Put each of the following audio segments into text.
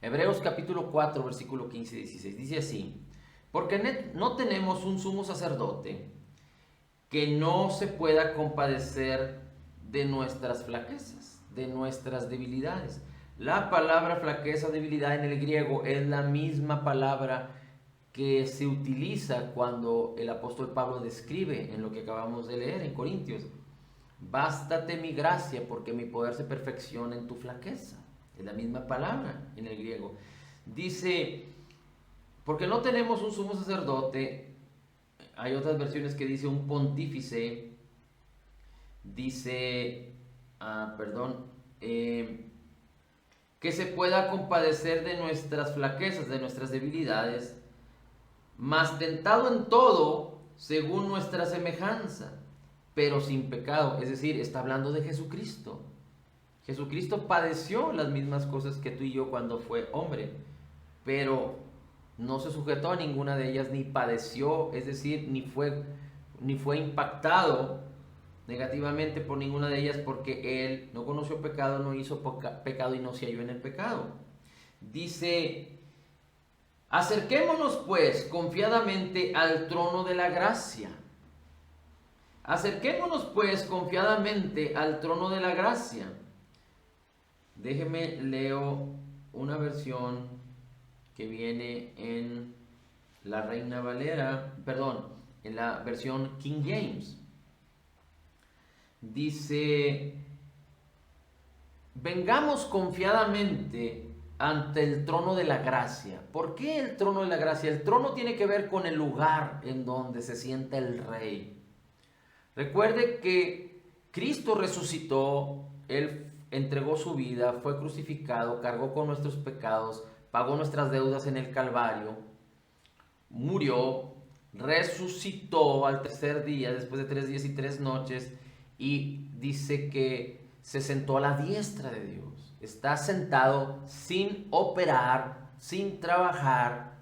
Hebreos capítulo 4, versículo 15 y 16. Dice así: porque no tenemos un sumo sacerdote que no se pueda compadecer de nuestras flaquezas, de nuestras debilidades. La palabra flaqueza, debilidad en el griego es la misma palabra que se utiliza cuando el apóstol Pablo describe en lo que acabamos de leer en Corintios. Bástate mi gracia, porque mi poder se perfecciona en tu flaqueza. Es la misma palabra en el griego. Dice, porque no tenemos un sumo sacerdote. Hay otras versiones que dice un pontífice. Dice, que se pueda compadecer de nuestras flaquezas, de nuestras debilidades, mas tentado en todo según nuestra semejanza, pero sin pecado. Es decir, está hablando de Jesucristo. Jesucristo padeció las mismas cosas que tú y yo cuando fue hombre, pero no se sujetó a ninguna de ellas, ni padeció, es decir, ni fue impactado negativamente por ninguna de ellas, porque él no conoció pecado, no hizo pecado y no se halló en el pecado. Dice, acerquémonos pues confiadamente al trono de la gracia. Acerquémonos pues confiadamente al trono de la gracia. Déjeme leo una versión que viene en la Reina Valera, en la versión King James. Dice, vengamos confiadamente ante el trono de la gracia. ¿Por qué el trono de la gracia? El trono tiene que ver con el lugar en donde se sienta el rey. Recuerde que Cristo resucitó, Él entregó su vida, fue crucificado, cargó con nuestros pecados, pagó nuestras deudas en el Calvario, murió, resucitó al tercer día, después de 3 días y 3 noches, y dice que se sentó a la diestra de Dios. Está sentado sin operar, sin trabajar,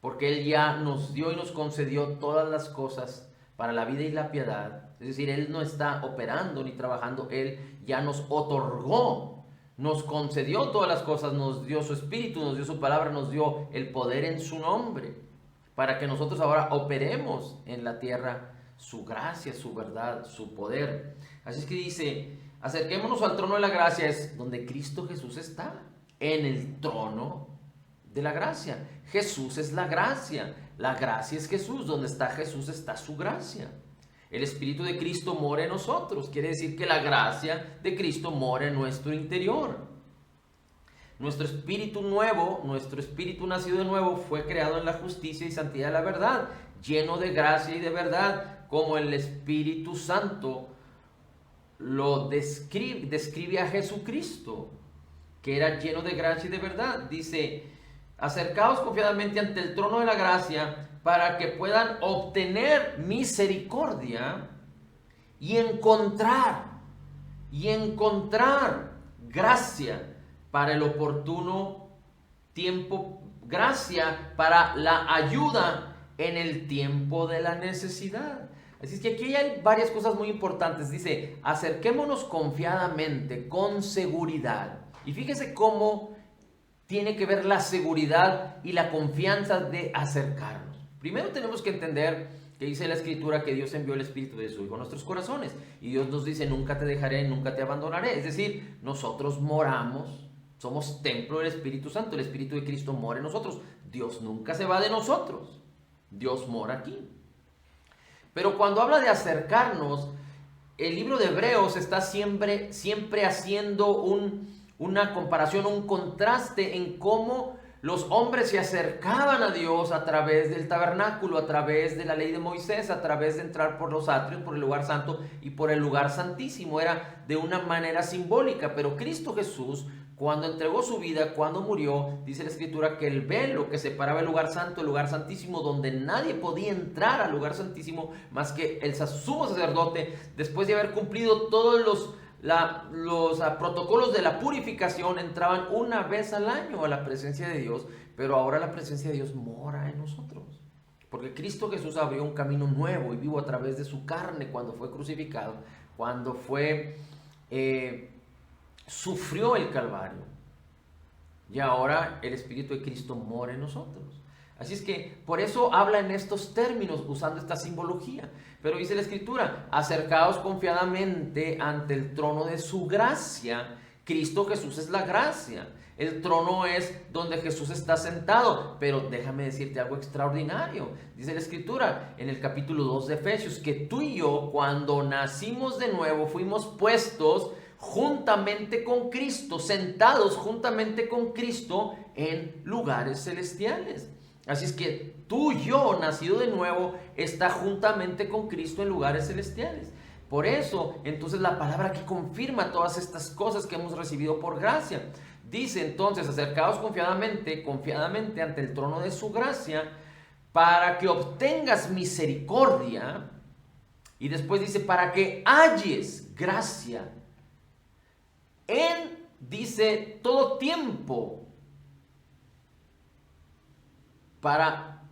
porque Él ya nos dio y nos concedió todas las cosas para la vida y la piedad. Es decir, Él no está operando ni trabajando, Él ya nos otorgó, nos concedió todas las cosas, nos dio su espíritu, nos dio su palabra, nos dio el poder en su nombre, para que nosotros ahora operemos en la tierra su gracia, su verdad, su poder. Así es que dice, acerquémonos al trono de la gracia, es donde Cristo Jesús está, en el trono de la gracia. Jesús es la gracia es Jesús, donde está Jesús está su gracia. El Espíritu de Cristo mora en nosotros, quiere decir que la gracia de Cristo mora en nuestro interior. Nuestro espíritu nuevo, nuestro espíritu nacido de nuevo, fue creado en la justicia y santidad de la verdad, lleno de gracia y de verdad, como el Espíritu Santo lo describe a Jesucristo, que era lleno de gracia y de verdad. Dice, acercaos confiadamente ante el trono de la gracia para que puedan obtener misericordia y encontrar gracia para el oportuno tiempo, gracia para la ayuda en el tiempo de la necesidad. Así es que aquí hay varias cosas muy importantes. Dice, acerquémonos confiadamente, con seguridad. Y fíjese cómo tiene que ver la seguridad y la confianza de acercarnos. Primero tenemos que entender que dice la Escritura que Dios envió el Espíritu de su Hijo a nuestros corazones. Y Dios nos dice, nunca te dejaré, nunca te abandonaré. Es decir, nosotros moramos, somos templo del Espíritu Santo. El Espíritu de Cristo mora en nosotros. Dios nunca se va de nosotros. Dios mora aquí. Pero cuando habla de acercarnos, el libro de Hebreos está siempre haciendo una comparación, un contraste en cómo los hombres se acercaban a Dios a través del tabernáculo, a través de la ley de Moisés, a través de entrar por los atrios, por el lugar santo y por el lugar santísimo. Era de una manera simbólica, pero Cristo Jesús, cuando entregó su vida, cuando murió, dice la Escritura que el velo que separaba el lugar santo, el lugar santísimo, donde nadie podía entrar al lugar santísimo más que el sumo sacerdote, después de haber cumplido todos los protocolos de la purificación, entraban una vez al año a la presencia de Dios, pero ahora la presencia de Dios mora en nosotros, porque Cristo Jesús abrió un camino nuevo y vivo a través de su carne cuando fue crucificado, cuando sufrió el Calvario, y ahora el Espíritu de Cristo mora en nosotros. Así es que por eso habla en estos términos, usando esta simbología. Pero dice la Escritura, acercaos confiadamente ante el trono de su gracia. Cristo Jesús es la gracia. El trono es donde Jesús está sentado. Pero déjame decirte algo extraordinario. Dice la Escritura en el capítulo 2 de Efesios, que tú y yo, cuando nacimos de nuevo, fuimos puestos juntamente con Cristo, sentados juntamente con Cristo en lugares celestiales. Así es que tú y yo, nacido de nuevo, está juntamente con Cristo en lugares celestiales. Por eso, entonces la palabra aquí confirma todas estas cosas que hemos recibido por gracia. Dice entonces, acercaos confiadamente ante el trono de su gracia, para que obtengas misericordia. Y después dice, para que halles gracia en, dice, todo tiempo. Para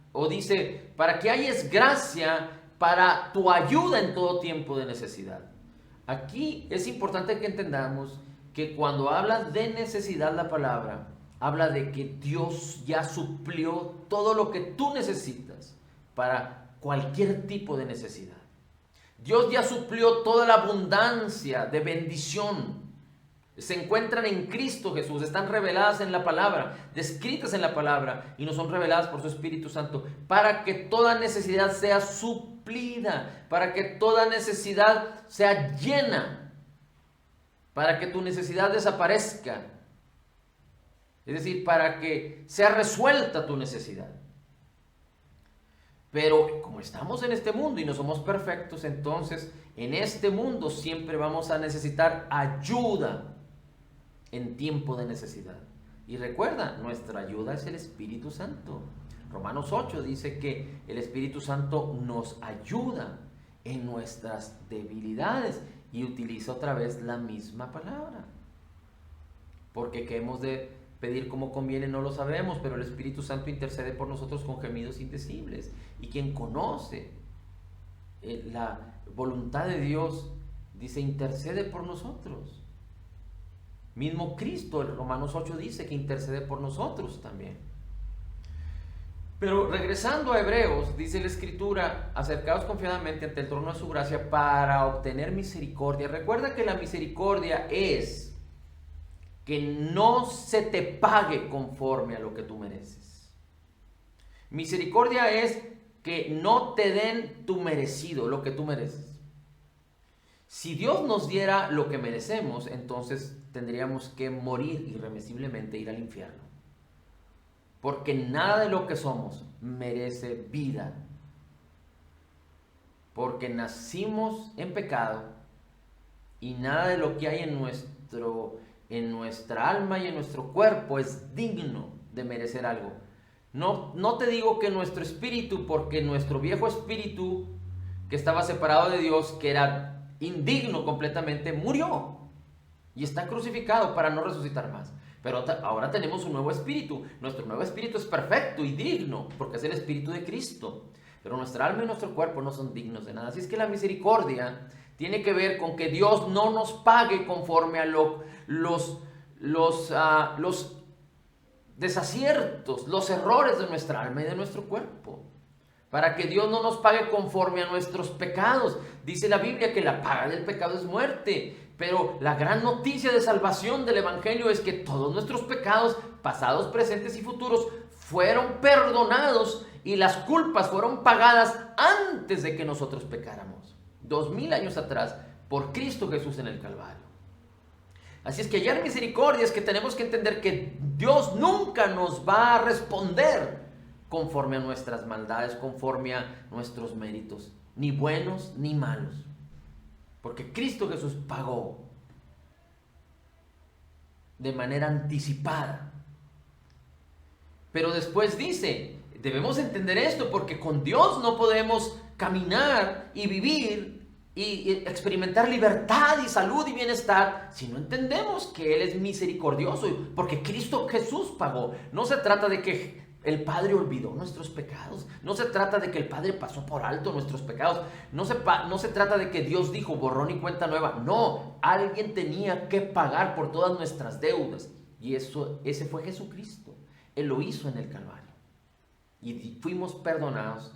que halles gracia para tu ayuda en todo tiempo de necesidad. Aquí es importante que entendamos que cuando habla de necesidad la palabra, habla de que Dios ya suplió todo lo que tú necesitas para cualquier tipo de necesidad. Dios ya suplió toda la abundancia de bendición. Se encuentran en Cristo Jesús, están reveladas en la palabra, descritas en la palabra y nos son reveladas por su Espíritu Santo, para que toda necesidad sea suplida, para que toda necesidad sea llena, para que tu necesidad desaparezca, es decir, para que sea resuelta tu necesidad. Pero como estamos en este mundo y no somos perfectos, entonces en este mundo siempre vamos a necesitar ayuda en tiempo de necesidad. Y recuerda, nuestra ayuda es el Espíritu Santo. Romanos 8 dice que el Espíritu Santo nos ayuda en nuestras debilidades y utiliza otra vez la misma palabra. Porque que hemos de pedir como conviene no lo sabemos, pero el Espíritu Santo intercede por nosotros con gemidos indecibles. Y quien conoce la voluntad de Dios, dice, intercede por nosotros. Mismo Cristo, en Romanos 8 dice que intercede por nosotros también. Pero regresando a Hebreos, dice la Escritura, acercaos confiadamente ante el trono de su gracia para obtener misericordia. Recuerda que la misericordia es que no se te pague conforme a lo que tú mereces. Misericordia es que no te den tu merecido, lo que tú mereces. Si Dios nos diera lo que merecemos, entonces tendríamos que morir irremisiblemente, ir al infierno. Porque nada de lo que somos merece vida. Porque nacimos en pecado y nada de lo que hay en nuestra alma y en nuestro cuerpo es digno de merecer algo. No te digo que nuestro espíritu, porque nuestro viejo espíritu que estaba separado de Dios, que era indigno completamente, murió y está crucificado para no resucitar más. Pero ahora tenemos un nuevo espíritu. Nuestro nuevo espíritu es perfecto y digno porque es el Espíritu de Cristo. Pero nuestra alma y nuestro cuerpo no son dignos de nada. Así es que la misericordia tiene que ver con que Dios no nos pague conforme a los desaciertos, los errores de nuestra alma y de nuestro cuerpo. Para que Dios no nos pague conforme a nuestros pecados. Dice la Biblia que la paga del pecado es muerte. Pero la gran noticia de salvación del Evangelio es que todos nuestros pecados, pasados, presentes y futuros, fueron perdonados y las culpas fueron pagadas antes de que nosotros pecáramos. 2000 años atrás, por Cristo Jesús en el Calvario. Así es que hallar misericordia es que tenemos que entender que Dios nunca nos va a responder conforme a nuestras maldades, conforme a nuestros méritos, ni buenos ni malos. Porque Cristo Jesús pagó de manera anticipada. Pero después dice, debemos entender esto porque con Dios no podemos caminar y vivir y experimentar libertad y salud y bienestar si no entendemos que Él es misericordioso, porque Cristo Jesús pagó. No se trata de que el Padre olvidó nuestros pecados. No se trata de que el Padre pasó por alto nuestros pecados. No se trata de que Dios dijo borrón y cuenta nueva. No, alguien tenía que pagar por todas nuestras deudas. Y ese fue Jesucristo. Él lo hizo en el Calvario. Y fuimos perdonados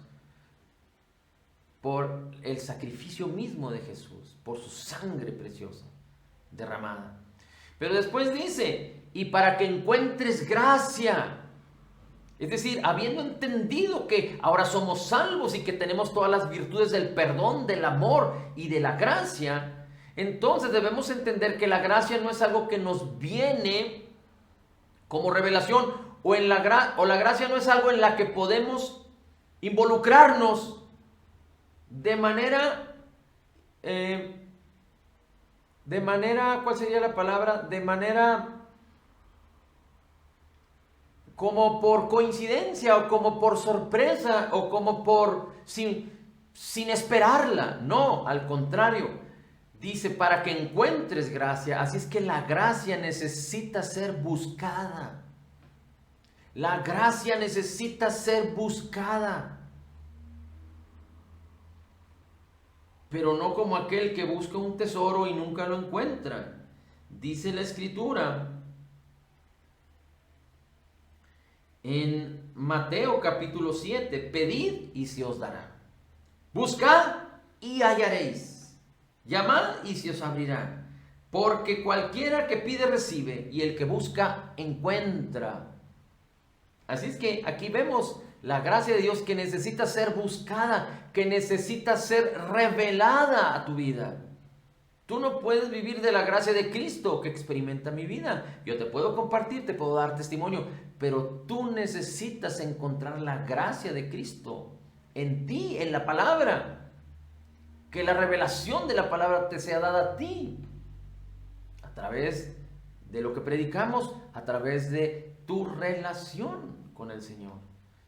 por el sacrificio mismo de Jesús, por su sangre preciosa derramada. Pero después dice, y para que encuentres gracia. Es decir, habiendo entendido que ahora somos salvos y que tenemos todas las virtudes del perdón, del amor y de la gracia, entonces debemos entender que la gracia no es algo que nos viene como revelación, o la gracia no es algo en la que podemos involucrarnos de manera, ¿cuál sería la palabra? De manera como por coincidencia, o como por sorpresa, o como sin esperarla. No, al contrario, dice para que encuentres gracia. Así es que la gracia necesita ser buscada. La gracia necesita ser buscada. Pero no como aquel que busca un tesoro y nunca lo encuentra. Dice la Escritura en Mateo capítulo 7, pedid y se os dará. Buscad y hallaréis. Llamad y se os abrirá. Porque cualquiera que pide recibe, y el que busca encuentra. Así es que aquí vemos la gracia de Dios que necesita ser buscada, que necesita ser revelada a tu vida. Tú no puedes vivir de la gracia de Cristo que experimenta mi vida. Yo te puedo compartir, te puedo dar testimonio, pero tú necesitas encontrar la gracia de Cristo en ti, en la palabra. Que la revelación de la palabra te sea dada a ti, a través de lo que predicamos, a través de tu relación con el Señor.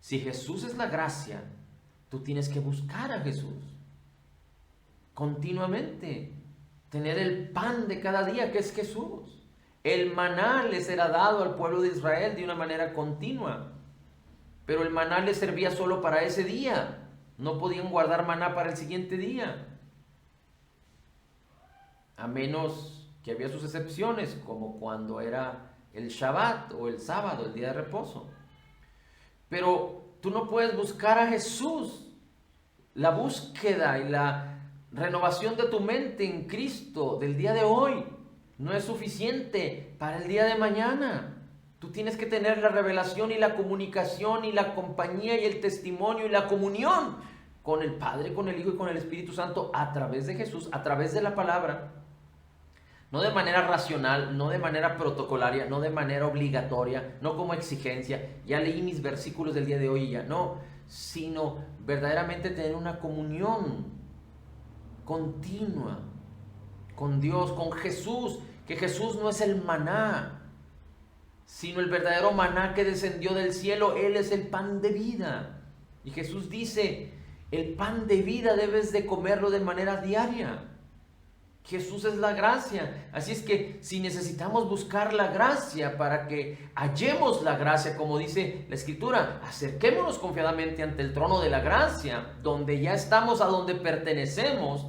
Si Jesús es la gracia, tú tienes que buscar a Jesús continuamente. Tener el pan de cada día, que es Jesús. El maná les era dado al pueblo de Israel de una manera continua, pero el maná les servía solo para ese día. No podían guardar maná para el siguiente día, a menos que había sus excepciones, como cuando era el Shabbat o el sábado, el día de reposo. Pero tú no puedes buscar a Jesús. La búsqueda y la renovación de tu mente en Cristo del día de hoy no es suficiente para el día de mañana. Tú tienes que tener la revelación y la comunicación y la compañía y el testimonio y la comunión con el Padre, con el Hijo y con el Espíritu Santo a través de Jesús, a través de la palabra. No de manera racional, no de manera protocolaria, no de manera obligatoria, no como exigencia. Ya leí mis versículos del día de hoy y ya no, sino verdaderamente tener una comunión continua con Dios, con Jesús, que Jesús no es el maná, sino el verdadero maná que descendió del cielo. Él es el pan de vida. Y Jesús dice, el pan de vida debes de comerlo de manera diaria. Jesús es la gracia. Así es que si necesitamos buscar la gracia para que hallemos la gracia, como dice la Escritura, acerquémonos confiadamente ante el trono de la gracia, donde ya estamos, a donde pertenecemos,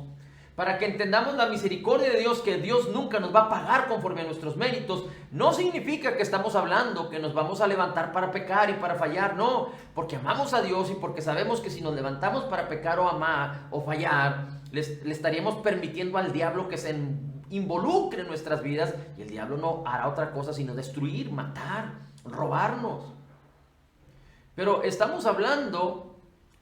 para que entendamos la misericordia de Dios, que Dios nunca nos va a pagar conforme a nuestros méritos. No significa que estamos hablando que nos vamos a levantar para pecar y para fallar, no, porque amamos a Dios y porque sabemos que si nos levantamos para pecar o amar o fallar, le estaríamos permitiendo al diablo que se involucre en nuestras vidas, y el diablo no hará otra cosa sino destruir, matar, robarnos. Pero estamos hablando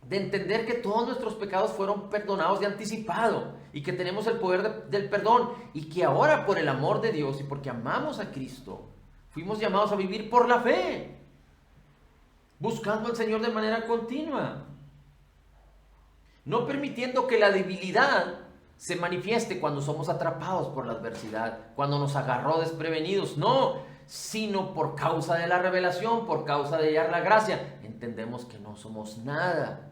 de entender que todos nuestros pecados fueron perdonados de anticipado y que tenemos el poder del perdón, y que ahora, por el amor de Dios y porque amamos a Cristo, fuimos llamados a vivir por la fe, buscando al Señor de manera continua, no permitiendo que la debilidad se manifieste cuando somos atrapados por la adversidad, cuando nos agarró desprevenidos, no, sino por causa de la revelación, por causa de hallar la gracia, entendemos que no somos nada.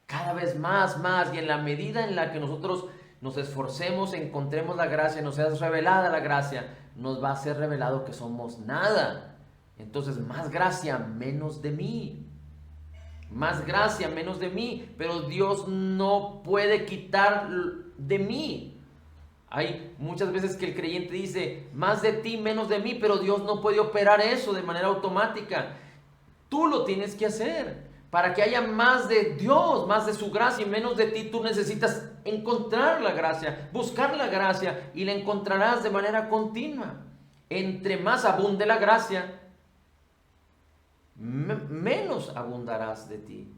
Cada vez más, y en la medida en la que nosotros nos esforcemos, encontremos la gracia, nos sea revelada la gracia, nos va a ser revelado que somos nada. Entonces, más gracia, menos de mí. Más gracia, menos de mí. Pero Dios no puede quitar de mí Hay muchas veces que el creyente dice, más de ti, menos de mí, pero Dios no puede operar eso de manera automática. Tú lo tienes que hacer. Para que haya más de Dios, más de su gracia y menos de ti, tú necesitas encontrar la gracia, buscar la gracia y la encontrarás de manera continua. Entre más abunde la gracia, menos abundarás de ti.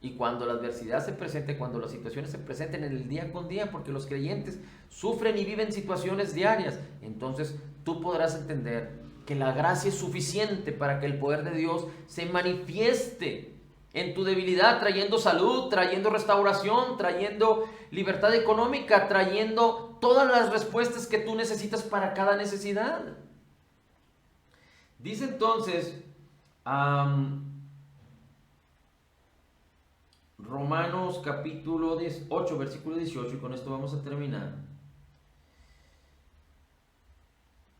Y cuando la adversidad se presente, cuando las situaciones se presenten en el día con día, porque los creyentes sufren y viven situaciones diarias, entonces tú podrás entender que la gracia es suficiente para que el poder de Dios se manifieste en tu debilidad, trayendo salud, trayendo restauración, trayendo libertad económica, trayendo todas las respuestas que tú necesitas para cada necesidad. Dice entonces Romanos capítulo 8, versículo 18, y con esto vamos a terminar.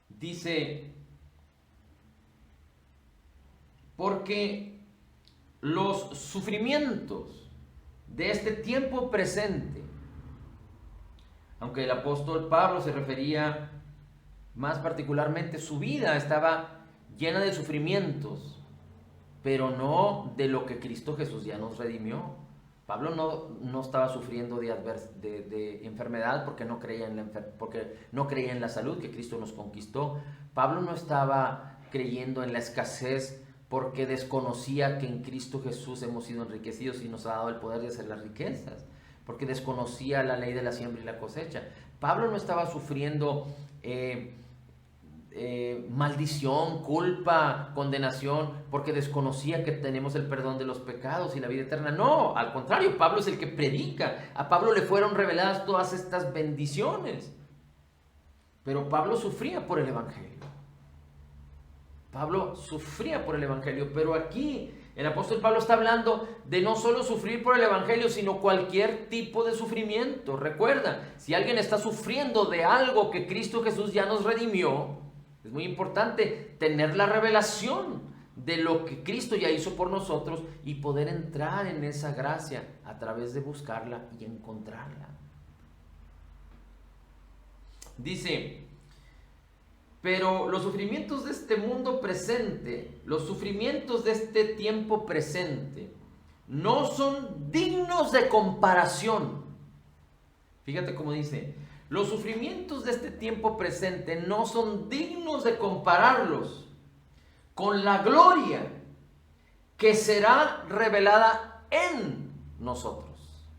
Dice, porque los sufrimientos de este tiempo presente, aunque el apóstol Pablo se refería más particularmente, su vida estaba llena de sufrimientos, pero no de lo que Cristo Jesús ya nos redimió. Pablo no estaba sufriendo de enfermedad porque no creía en la salud que Cristo nos conquistó. Pablo no estaba creyendo en la escasez porque desconocía que en Cristo Jesús hemos sido enriquecidos y nos ha dado el poder de hacer las riquezas, porque desconocía la ley de la siembra y la cosecha. Pablo no estaba sufriendo maldición, culpa, condenación, porque desconocía que tenemos el perdón de los pecados y la vida eterna. No, al contrario, Pablo es el que predica. A Pablo le fueron reveladas todas estas bendiciones. Pero Pablo sufría por el Evangelio. Pablo sufría por el Evangelio, pero aquí el apóstol Pablo está hablando de no solo sufrir por el Evangelio, sino cualquier tipo de sufrimiento. Recuerda, si alguien está sufriendo de algo que Cristo Jesús ya nos redimió, es muy importante tener la revelación de lo que Cristo ya hizo por nosotros y poder entrar en esa gracia a través de buscarla y encontrarla. Dice, pero los sufrimientos de este mundo presente, los sufrimientos de este tiempo presente, no son dignos de comparación. Fíjate cómo dice, los sufrimientos de este tiempo presente no son dignos de compararlos con la gloria que será revelada en nosotros.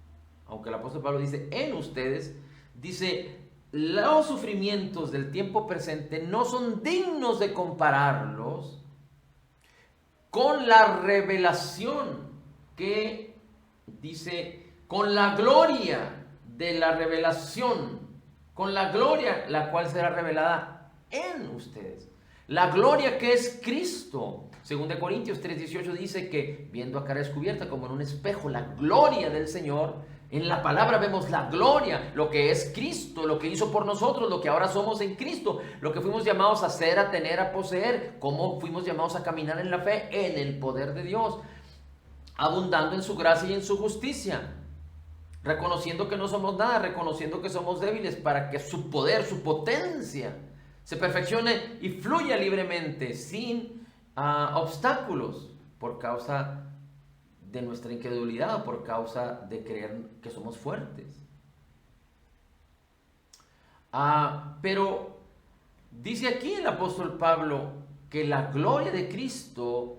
Aunque el apóstol Pablo dice en ustedes, dice los sufrimientos del tiempo presente no son dignos de compararlos con la revelación que dice, con la gloria de la revelación, con la gloria la cual será revelada en ustedes. La gloria que es Cristo. 2 Corintios 3:18 dice que viendo a cara descubierta como en un espejo la gloria del Señor, en la palabra vemos la gloria, lo que es Cristo, lo que hizo por nosotros, lo que ahora somos en Cristo, lo que fuimos llamados a hacer, a tener, a poseer, cómo fuimos llamados a caminar en la fe, en el poder de Dios, abundando en su gracia y en su justicia, reconociendo que no somos nada, reconociendo que somos débiles para que su poder, su potencia se perfeccione y fluya libremente, sin obstáculos, por causa de nuestra incredulidad, por causa de creer que somos fuertes. Pero dice aquí el apóstol Pablo que la gloria de Cristo,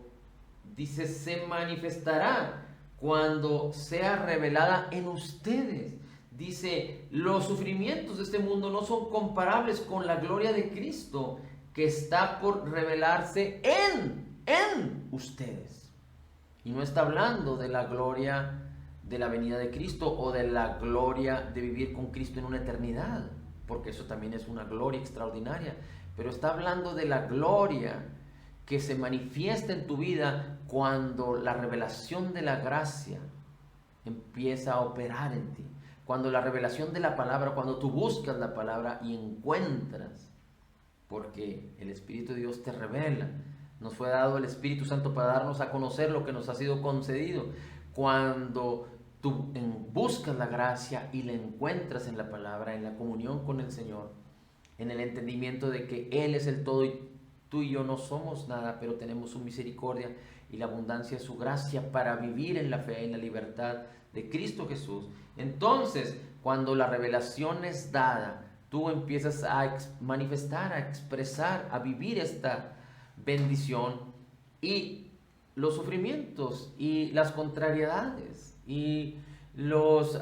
dice, se manifestará cuando sea revelada en ustedes. Dice, los sufrimientos de este mundo no son comparables con la gloria de Cristo que está por revelarse en ustedes. Y no está hablando de la gloria de la venida de Cristo o de la gloria de vivir con Cristo en una eternidad, porque eso también es una gloria extraordinaria. Pero está hablando de la gloria que se manifiesta en tu vida cuando la revelación de la gracia empieza a operar en ti. Cuando la revelación de la palabra, cuando tú buscas la palabra y encuentras, porque el Espíritu de Dios te revela. Nos fue dado el Espíritu Santo para darnos a conocer lo que nos ha sido concedido. Cuando tú buscas la gracia y la encuentras en la palabra, en la comunión con el Señor, en el entendimiento de que Él es el todo y tú y yo no somos nada, pero tenemos su misericordia y la abundancia de su gracia para vivir en la fe, en la libertad de Cristo Jesús. Entonces, cuando la revelación es dada, tú empiezas a manifestar, a expresar, a vivir esta bendición, y los sufrimientos y las contrariedades y las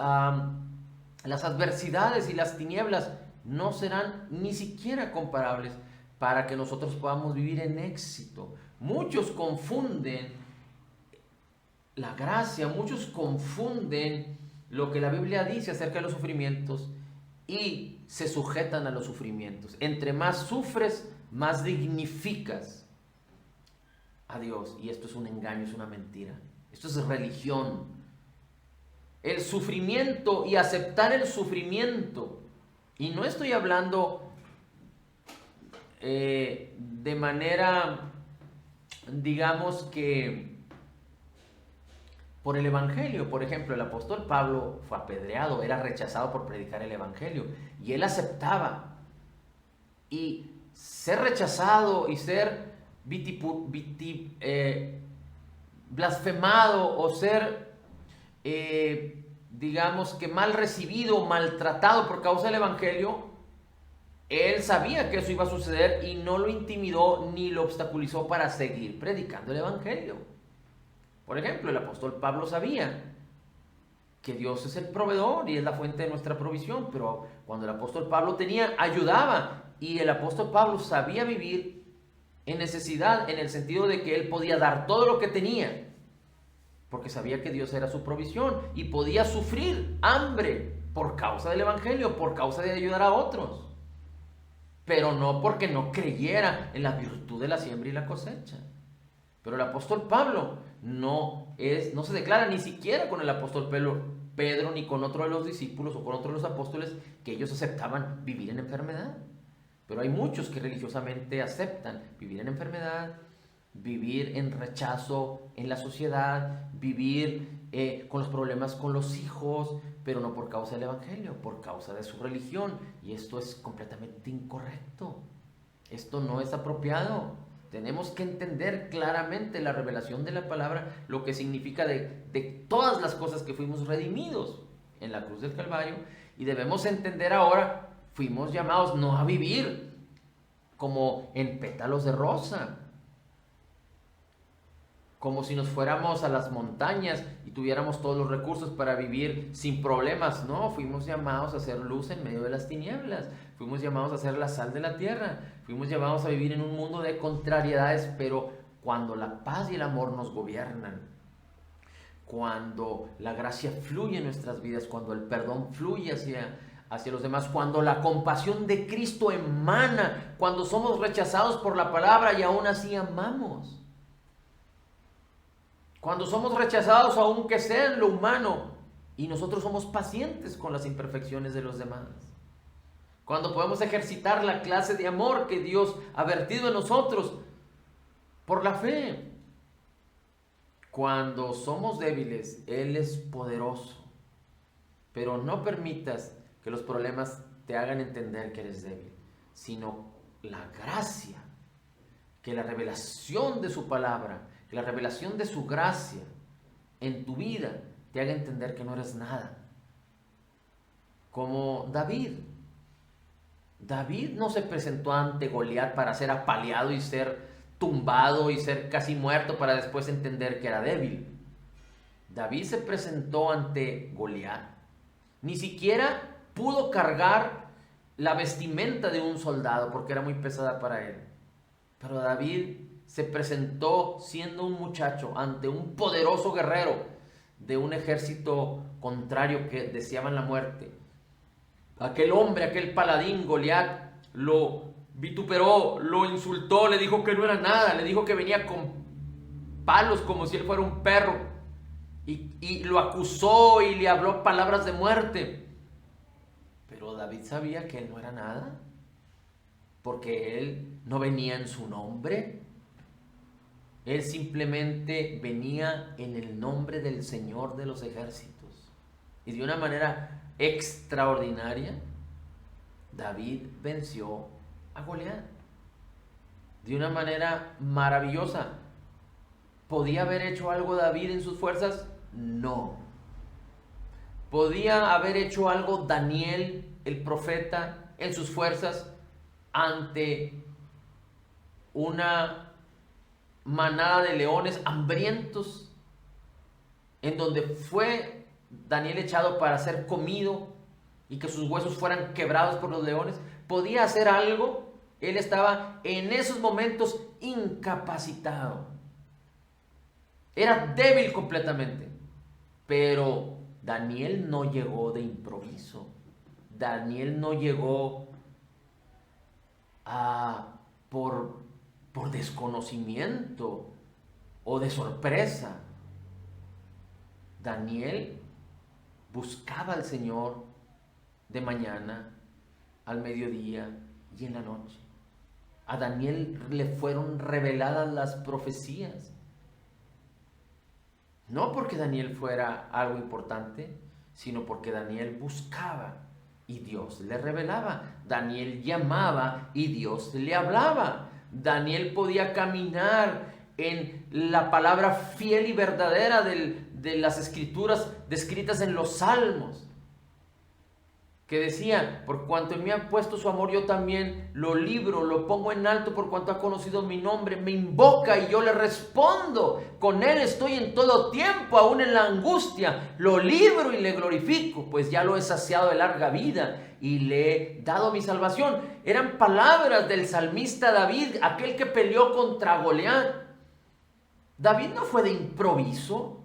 adversidades y las tinieblas no serán ni siquiera comparables para que nosotros podamos vivir en éxito. Muchos confunden la gracia, muchos confunden lo que la Biblia dice acerca de los sufrimientos y se sujetan a los sufrimientos. Entre más sufres, más dignificas a Dios. Y esto es un engaño, es una mentira. Esto es religión. El sufrimiento y aceptar el sufrimiento. Y no estoy hablando de manera, digamos que por el Evangelio. Por ejemplo, el apóstol Pablo fue apedreado, era rechazado por predicar el Evangelio. Y él aceptaba. Y ser rechazado y ser blasfemado o ser, digamos que mal recibido, maltratado por causa del Evangelio, él sabía que eso iba a suceder y no lo intimidó ni lo obstaculizó para seguir predicando el Evangelio. Por ejemplo, el apóstol Pablo sabía que Dios es el proveedor y es la fuente de nuestra provisión, pero cuando el apóstol Pablo tenía, ayudaba, y el apóstol Pablo sabía vivir en necesidad, en el sentido de que él podía dar todo lo que tenía, porque sabía que Dios era su provisión, y podía sufrir hambre por causa del Evangelio, por causa de ayudar a otros, pero no porque no creyera en la virtud de la siembra y la cosecha. Pero el apóstol Pablo no se declara ni siquiera con el apóstol Pedro ni con otro de los discípulos o con otro de los apóstoles que ellos aceptaban vivir en enfermedad. Pero hay muchos que religiosamente aceptan vivir en enfermedad, vivir en rechazo en la sociedad, vivir con los problemas con los hijos, pero no por causa del Evangelio, por causa de su religión. Y esto es completamente incorrecto. Esto no es apropiado. Tenemos que entender claramente la revelación de la palabra, lo que significa de todas las cosas que fuimos redimidos en la cruz del Calvario, y debemos entender ahora, fuimos llamados no a vivir como en pétalos de rosa, como si nos fuéramos a las montañas y tuviéramos todos los recursos para vivir sin problemas. No, fuimos llamados a ser luz en medio de las tinieblas. Fuimos llamados a ser la sal de la tierra. Fuimos llamados a vivir en un mundo de contrariedades, pero cuando la paz y el amor nos gobiernan, cuando la gracia fluye en nuestras vidas, cuando el perdón fluye hacia los demás, cuando la compasión de Cristo emana, cuando somos rechazados por la palabra y aún así amamos. Cuando somos rechazados aunque sea en lo humano y nosotros somos pacientes con las imperfecciones de los demás. Cuando podemos ejercitar la clase de amor que Dios ha vertido en nosotros por la fe. Cuando somos débiles, Él es poderoso. Pero no permitas que los problemas te hagan entender que eres débil, sino la gracia, que la revelación de su palabra, que la revelación de su gracia en tu vida te haga entender que no eres nada. Como David. David no se presentó ante Goliat para ser apaleado y ser tumbado y ser casi muerto para después entender que era débil. David se presentó ante Goliat. Ni siquiera pudo cargar la vestimenta de un soldado porque era muy pesada para él. Pero David se presentó siendo un muchacho ante un poderoso guerrero de un ejército contrario que deseaban la muerte. Aquel hombre, aquel paladín, Goliat, lo vituperó, lo insultó, le dijo que no era nada, le dijo que venía con palos como si él fuera un perro, y lo acusó y le habló palabras de muerte. Pero David sabía que él no era nada, porque él no venía en su nombre. Él simplemente venía en el nombre del Señor de los ejércitos. Y de una manera extraordinaria, David venció a Goliat. De una manera maravillosa. ¿Podía haber hecho algo David en sus fuerzas? No. ¿Podía haber hecho algo Daniel, el profeta, en sus fuerzas ante una manada de leones hambrientos, en donde fue Daniel echado para ser comido y que sus huesos fueran quebrados por los leones? ¿Podía hacer algo? Él estaba en esos momentos incapacitado. Era débil completamente. Pero Daniel no llegó de improviso. Daniel no llegó por desconocimiento o de sorpresa. Daniel buscaba al Señor de mañana, al mediodía y en la noche. A Daniel le fueron reveladas las profecías. No porque Daniel fuera algo importante, sino porque Daniel buscaba y Dios le revelaba. Daniel llamaba y Dios le hablaba. Daniel podía caminar en la palabra fiel y verdadera de las escrituras descritas en los salmos, que decía: por cuanto me ha puesto su amor, yo también lo libro, lo pongo en alto, por cuanto ha conocido mi nombre, me invoca y yo le respondo, con él estoy en todo tiempo, aún en la angustia, lo libro y le glorifico, pues ya lo he saciado de larga vida y le he dado mi salvación. Eran palabras del salmista David, aquel que peleó contra Goliat. David no fue de improviso,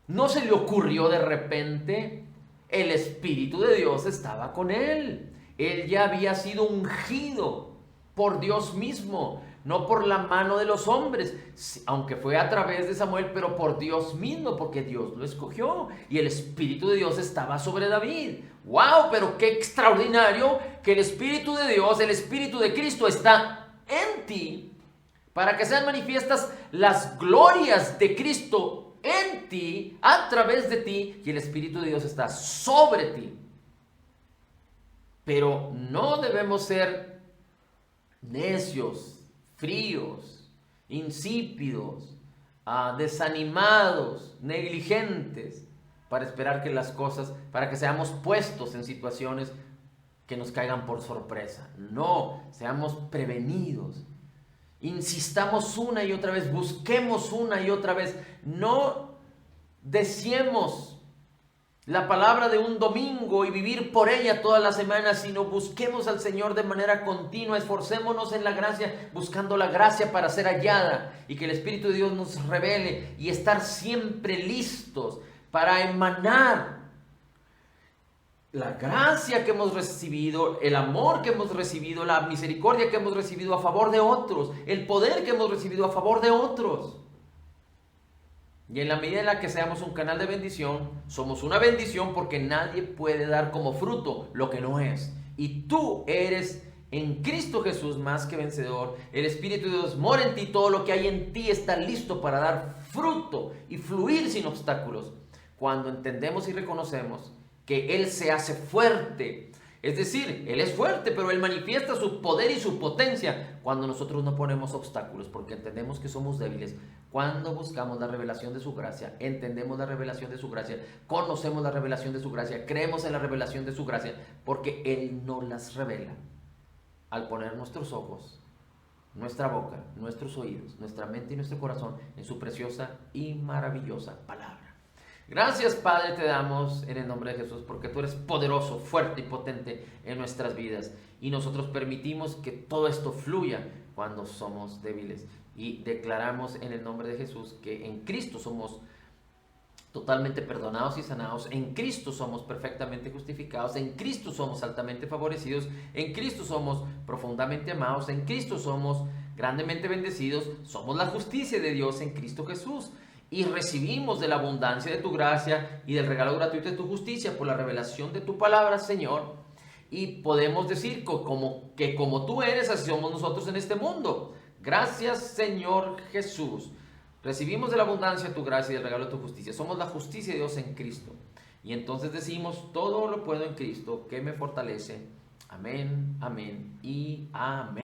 no se le ocurrió de repente. El Espíritu de Dios estaba con él. Él ya había sido ungido por Dios mismo, no por la mano de los hombres, aunque fue a través de Samuel, pero por Dios mismo, porque Dios lo escogió y el Espíritu de Dios estaba sobre David. ¡Wow! Pero qué extraordinario que el Espíritu de Dios, el Espíritu de Cristo está en ti para que sean manifiestas las glorias de Cristo en ti, a través de ti, y el Espíritu de Dios está sobre ti. Pero no debemos ser necios, fríos, insípidos, desanimados, negligentes, para esperar que las cosas, para que seamos puestos en situaciones que nos caigan por sorpresa. No, seamos prevenidos. Insistamos una y otra vez, busquemos una y otra vez. No deseemos la palabra de un domingo y vivir por ella toda la semana, sino busquemos al Señor de manera continua, esforcémonos en la gracia, buscando la gracia para ser hallada y que el Espíritu de Dios nos revele y estar siempre listos para emanar la gracia que hemos recibido, el amor que hemos recibido, la misericordia que hemos recibido a favor de otros, el poder que hemos recibido a favor de otros. Y en la medida en la que seamos un canal de bendición, somos una bendición porque nadie puede dar como fruto lo que no es. Y tú eres en Cristo Jesús más que vencedor. El Espíritu de Dios mora en ti, todo lo que hay en ti está listo para dar fruto y fluir sin obstáculos. Cuando entendemos y reconocemos que Él se hace fuerte, es decir, Él es fuerte, pero Él manifiesta su poder y su potencia cuando nosotros no ponemos obstáculos, porque entendemos que somos débiles. Cuando buscamos la revelación de su gracia, entendemos la revelación de su gracia, conocemos la revelación de su gracia, creemos en la revelación de su gracia, porque Él nos las revela al poner nuestros ojos, nuestra boca, nuestros oídos, nuestra mente y nuestro corazón en su preciosa y maravillosa palabra. Gracias, Padre, te damos en el nombre de Jesús, porque tú eres poderoso, fuerte y potente en nuestras vidas. Y nosotros permitimos que todo esto fluya cuando somos débiles. Y declaramos en el nombre de Jesús que en Cristo somos totalmente perdonados y sanados. En Cristo somos perfectamente justificados. En Cristo somos altamente favorecidos. En Cristo somos profundamente amados. En Cristo somos grandemente bendecidos. Somos la justicia de Dios en Cristo Jesús. Y recibimos de la abundancia de tu gracia y del regalo gratuito de tu justicia por la revelación de tu palabra, Señor. Y podemos decir que como tú eres, así somos nosotros en este mundo. Gracias, Señor Jesús. Recibimos de la abundancia de tu gracia y del regalo de tu justicia. Somos la justicia de Dios en Cristo. Y entonces decimos, todo lo puedo en Cristo que me fortalece. Amén, amén y amén.